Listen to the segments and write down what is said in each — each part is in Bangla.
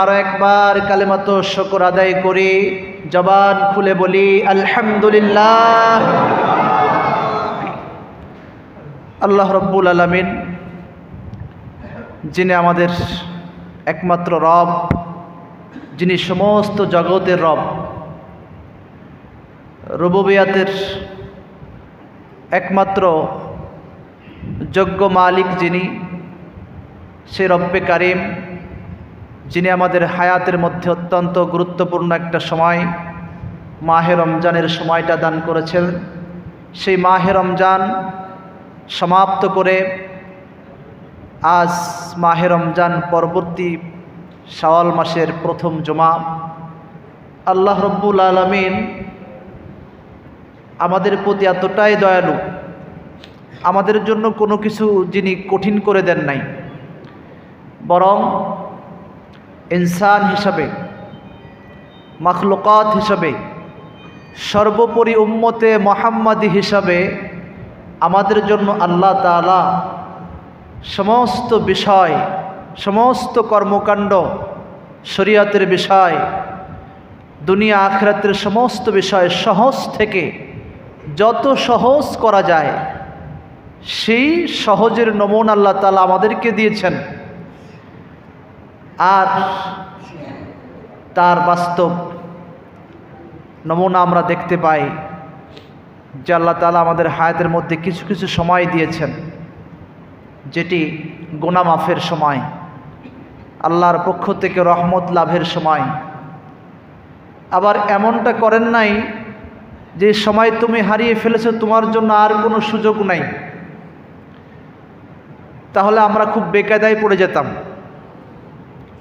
আরো একবার কালিমাতু শুকর আদায় করি, জবান খুলে বলি আলহামদুলিল্লাহ। আল্লাহ রব্বুল আলামিন, যিনি আমাদের একমাত্র রব, যিনি সমস্ত জগতের রব, রুবুবিয়াতের একমাত্র যোগ্য মালিক যিনি, সে রব্বে কারিম, যিনি আমাদের হায়াতের মধ্যে অত্যন্ত গুরুত্বপূর্ণ একটা সময় মাহে রমজানের সময়টা দান করেছেন। সেই মাহে রমজান সমাপ্ত করে আজ মাহে রমজান পরবর্তী শাওয়াল মাসের প্রথম জুমা। আল্লাহ রব্বুল আলামিন আমাদের প্রতি এতটাই দয়ালু, আমাদের জন্য কোনো কিছু যিনি কঠিন করে দেন নাই, বরং ইনসান হিসাবে, মাখলুকাত হিসাবে, সর্বোপরি উম্মতে মুহাম্মাদি হিসাবে আমাদের জন্য আল্লাহ তাআলা সমস্ত বিষয়, সমস্ত কর্মকাণ্ড, শরীয়তের বিষয়, দুনিয়া আখিরাতের সমস্ত বিষয় সহজ থেকে যত সহজ করা যায় সেই সহজের নমুনা আল্লাহ তাআলা আমাদেরকে দিয়েছেন। আর তার বাস্তব নমুনা আমরা দেখতে পাই যে আল্লাহ তাআলা আমাদের হায়াতের মধ্যে কিছু কিছু সময় দিয়েছেন যেটি গুনাহ মাফের সময়, আল্লাহর পক্ষ থেকে রহমত লাভের সময়। আবার এমনটা করেন নাই যে সময় তুমি হারিয়ে ফেলেছো, তোমার জন্য আর কোনো সুযোগ নাই, তাহলে আমরা খুব বেকায়দায় পড়ে যেতাম।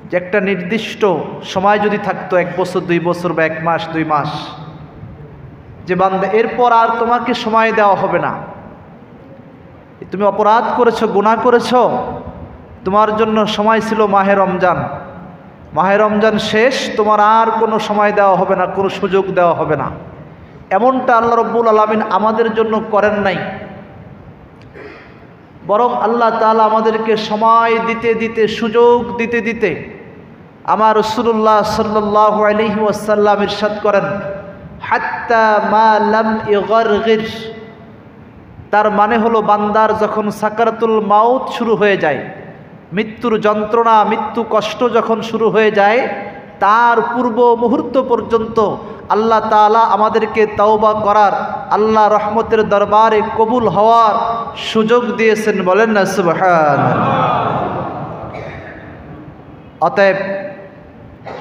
যে একটা নির্দিষ্ট সময় যদি থাকতো, 1 বছর 2 বছর বা 1 মাস 2 মাস, যে বান্দা এরপর আর তোমাকে সময় দেওয়া হবে না, তুমি অপরাধ করেছো, গুনাহ করেছো, তোমার জন্য সময় ছিল মাহে রমজান, মাহে রমজান শেষ, তোমার আর কোনো সময় দেওয়া হবে না, কোনো সুযোগ দেওয়া হবে না। এমনটা আল্লাহ রব্বুল আলামিন আমাদের জন্য করেন নাই, বরং আল্লাহ তাআলা আমাদেরকে সময় দিতে দিতে, সুযোগ দিতে দিতে, আমার রাসূলুল্লাহ সাল্লাল্লাহু আলাইহি ওয়াসাল্লাম ইরশাদ করেন, হাত্তা মা লাম ইগরগির। তার মানে হলো বান্দার যখন সাকারাতুল মাউত শুরু হয়ে যায়, মৃত্যুর যন্ত্রণা, মৃত্যু কষ্ট যখন শুরু হয়ে যায়, তার পূর্ব মুহূর্ত পর্যন্ত আল্লাহ তাআলা আমাদেরকে তাওবা করার, আল্লাহ রহমতের দরবারে কবুল হওয়ার সুযোগ দিয়েছেন। বলেন না সুবহানাল্লাহ। অতএব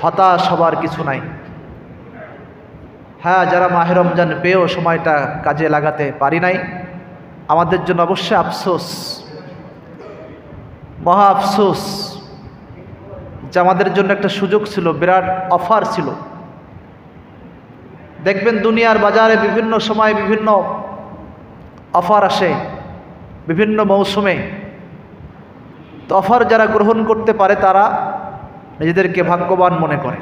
হতাশ হবার কিছু নাই। হ্যাঁ, যারা মাহে রমজান পেয়েও সময়টা কাজে লাগাতে পারি নাই, আমাদের জন্য অবশ্যই আফসোস, মহা আফসোস, যে আমাদের জন্য একটা সুযোগ ছিল, বিরাট অফার ছিল। দেখবেন দুনিয়ার বাজারে বিভিন্ন সময় বিভিন্ন অফার আসে, বিভিন্ন মৌসুমে। তো অফার যারা গ্রহণ করতে পারে তারা নিজেদেরকে ভাগ্যবান মনে করে।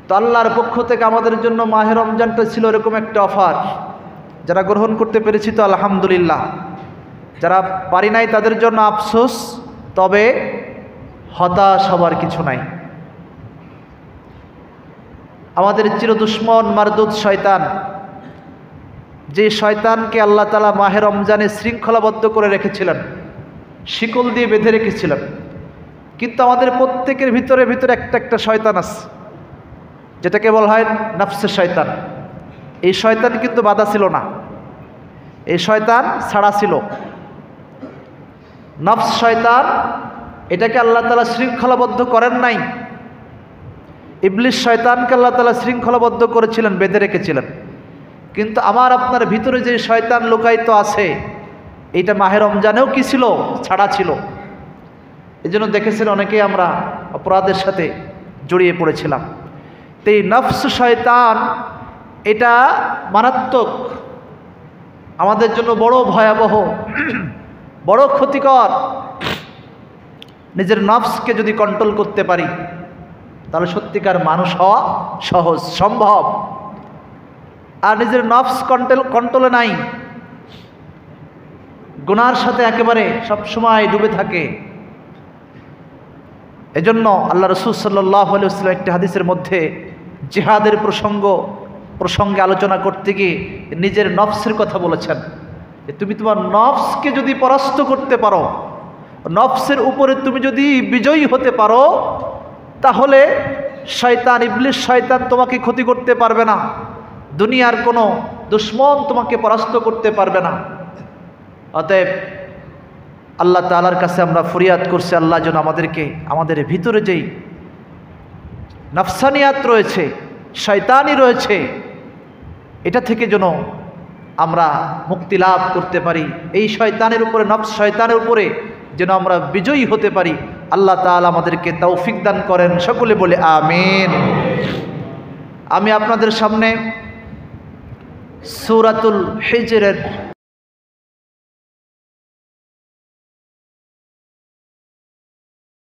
তো আল্লাহর পক্ষ থেকে আমাদের জন্য মাহে রমজানটা ছিল এরকম একটা অফার। যারা গ্রহণ করতে পেরেছি তো আলহামদুলিল্লাহ, যারা পারি নাই তাদের জন্য আফসোস, তবে হতাশ হবার কিছু নাই। আমাদের চিরদুশ্মন মারদুদ শয়তান, যে শয়তানকে আল্লাহ তাআলা মাহে রমজানে শৃঙ্খলাবদ্ধ করে রেখেছিলেন, শিকল দিয়ে বেঁধে রেখেছিলেন, কিন্তু আমাদের প্রত্যেকের ভিতরে ভিতরে একটা একটা শয়তান আছে, যেটাকে বলা হয় নফসের শয়তান। এই শয়তান কিন্তু বাধা ছিল না, এই শয়তান ছাড়া ছিল। নফস শয়তান, এটাকে আল্লাহ তাআলা শৃঙ্খলাবদ্ধ করেন নাই। ইবলিস শয়তানকে আল্লাহ তাআলা শৃঙ্খলাবদ্ধ করেছিলেন, বেঁধে রেখেছিলেন। কিন্তু আমার আপনার ভিতরে যে শয়তান লুকায়িত আছে, এইটা মাহে রমজানেও কি ছিল? ছাড়া ছিল। এই জন্য দেখেছেন অনেকেই আমরা অপরাধের সাথে জড়িয়ে পড়েছিলাম। তো এই নফস শয়তান, এটা মারাত্মক, আমাদের জন্য বড় ভয়াবহ, বড় ক্ষতিকর। নিজের নফসকে যদি কন্ট্রোল করতে পারি তাহলে সত্যিকার মানুষ হওয়া সহজ, সম্ভব। আর নিজের নফস কন্ট্রোলে নাই, গুনার সাথে একেবারে সবসময় ডুবে থাকে, এজন্য আল্লাহ রসুল সাল্লাল্লাহু আলাইহি ওয়াসাল্লাম একটি হাদিসের মধ্যে জিহাদের প্রসঙ্গে আলোচনা করতে গিয়ে নিজের নফসের কথা বলেছেন যে তুমি তোমার নফসকে যদি পরাস্ত করতে পারো, নফসের উপরে তুমি যদি বিজয়ী হতে পারো, তাহলে শয়তান, ইবলিস শয়তান তোমাকে ক্ষতি করতে পারবে না, দুনিয়ার কোনো দুশ্মন তোমাকে পরাস্ত করতে পারবে না। অতএব আল্লাহ তাআলার কাছে আমরা ফরিয়াদ করছি, আল্লাহ যেন আমাদেরকে আমাদের ভিতরে যেই নফসানিয়াত রয়েছে, শয়তানি রয়েছে, এটা থেকে যেন আমরা মুক্তি লাভ করতে পারি। এই শয়তানের উপরে, নফস শয়তানের উপরে যেন আমরা বিজয়ী হতে পারি। আল্লাহ তাআলা আমাদেরকে তৌফিক দান করেন, সকলে বলে আমিন। আমি আপনাদের সামনে সূরাতুল হিজরের